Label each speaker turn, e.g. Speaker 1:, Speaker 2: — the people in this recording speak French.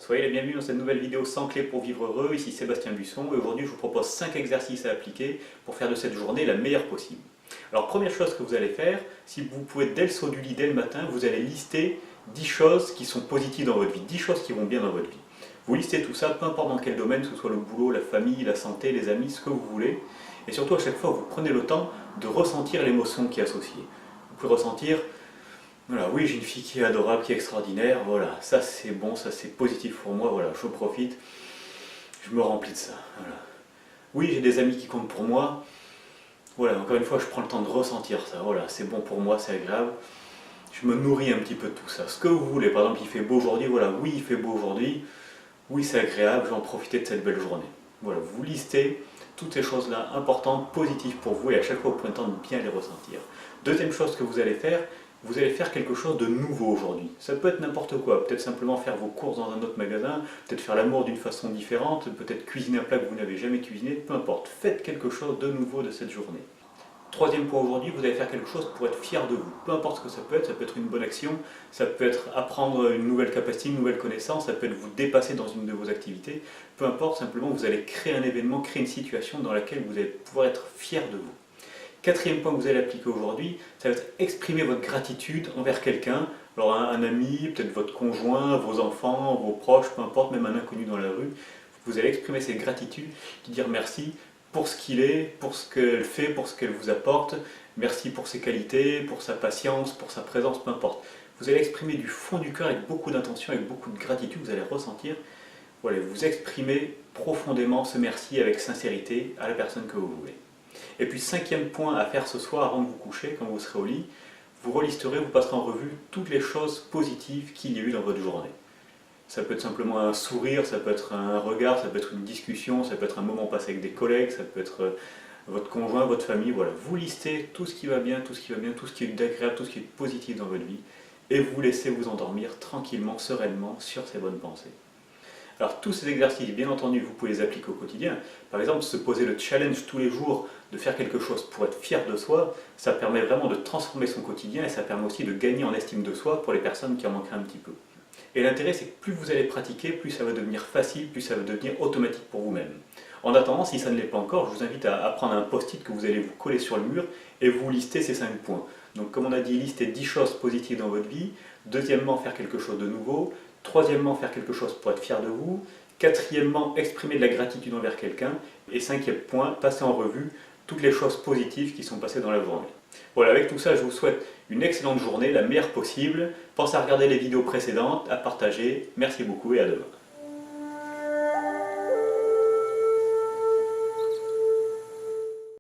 Speaker 1: Soyez les bienvenus dans cette nouvelle vidéo 100 clés pour vivre heureux, ici Sébastien Buisson et aujourd'hui je vous propose 5 exercices à appliquer pour faire de cette journée la meilleure possible. Alors première chose que vous allez faire, si vous pouvez dès le saut du lit, dès le matin, vous allez lister 10 choses qui sont positives dans votre vie, 10 choses qui vont bien dans votre vie. Vous listez tout ça, peu importe dans quel domaine, que ce soit le boulot, la famille, la santé, les amis, ce que vous voulez. Et surtout à chaque fois vous prenez le temps de ressentir l'émotion qui est associée. Vous pouvez ressentir voilà, oui, j'ai une fille qui est adorable, qui est extraordinaire, voilà, ça c'est bon, ça c'est positif pour moi, voilà, je profite, je me remplis de ça, voilà. Oui, j'ai des amis qui comptent pour moi, voilà, encore une fois, je prends le temps de ressentir ça, voilà, c'est bon pour moi, c'est agréable, je me nourris un petit peu de tout ça, ce que vous voulez, par exemple, il fait beau aujourd'hui, voilà, oui, il fait beau aujourd'hui, oui, c'est agréable, je vais en profiter de cette belle journée. Voilà, vous listez toutes ces choses-là importantes, positives pour vous, et à chaque fois, vous prenez le temps de bien les ressentir. Deuxième chose que vous allez faire quelque chose de nouveau aujourd'hui. Ça peut être n'importe quoi, peut-être simplement faire vos courses dans un autre magasin, peut-être faire l'amour d'une façon différente, peut-être cuisiner un plat que vous n'avez jamais cuisiné, peu importe, faites quelque chose de nouveau de cette journée. Troisième point aujourd'hui, vous allez faire quelque chose pour être fier de vous. Peu importe ce que ça peut être une bonne action, ça peut être apprendre une nouvelle capacité, une nouvelle connaissance, ça peut être vous dépasser dans une de vos activités, peu importe, simplement vous allez créer un événement, créer une situation dans laquelle vous allez pouvoir être fier de vous. Quatrième point que vous allez appliquer aujourd'hui, ça va être exprimer votre gratitude envers quelqu'un, alors un ami, peut-être votre conjoint, vos enfants, vos proches, peu importe, même un inconnu dans la rue. Vous allez exprimer cette gratitude, dire merci pour ce qu'il est, pour ce qu'elle fait, pour ce qu'elle vous apporte, merci pour ses qualités, pour sa patience, pour sa présence, peu importe. Vous allez exprimer du fond du cœur avec beaucoup d'intention, avec beaucoup de gratitude, vous allez ressentir, voilà, vous exprimez profondément ce merci avec sincérité à la personne que vous voulez. Et puis cinquième point à faire ce soir avant de vous coucher, quand vous serez au lit, vous relisterez, vous passerez en revue toutes les choses positives qu'il y a eu dans votre journée. Ça peut être simplement un sourire, ça peut être un regard, ça peut être une discussion, ça peut être un moment passé avec des collègues, ça peut être votre conjoint, votre famille, voilà. Vous listez tout ce qui va bien, tout ce qui va bien, tout ce qui est agréable, tout ce qui est positif dans votre vie, et vous laissez vous endormir tranquillement, sereinement sur ces bonnes pensées. Alors tous ces exercices, bien entendu, vous pouvez les appliquer au quotidien. Par exemple, se poser le challenge tous les jours de faire quelque chose pour être fier de soi, ça permet vraiment de transformer son quotidien et ça permet aussi de gagner en estime de soi pour les personnes qui en manqueraient un petit peu. Et l'intérêt, c'est que plus vous allez pratiquer, plus ça va devenir facile, plus ça va devenir automatique pour vous-même. En attendant, si ça ne l'est pas encore, je vous invite à prendre un post-it que vous allez vous coller sur le mur et vous listez ces 5 points. Donc comme on a dit, listez 10 choses positives dans votre vie. Deuxièmement, faire quelque chose de nouveau. Troisièmement, faire quelque chose pour être fier de vous. Quatrièmement, exprimer de la gratitude envers quelqu'un. Et cinquième point, passer en revue toutes les choses positives qui sont passées dans la journée. Voilà, avec tout ça, je vous souhaite une excellente journée, la meilleure possible. Pensez à regarder les vidéos précédentes, à partager. Merci beaucoup et à demain.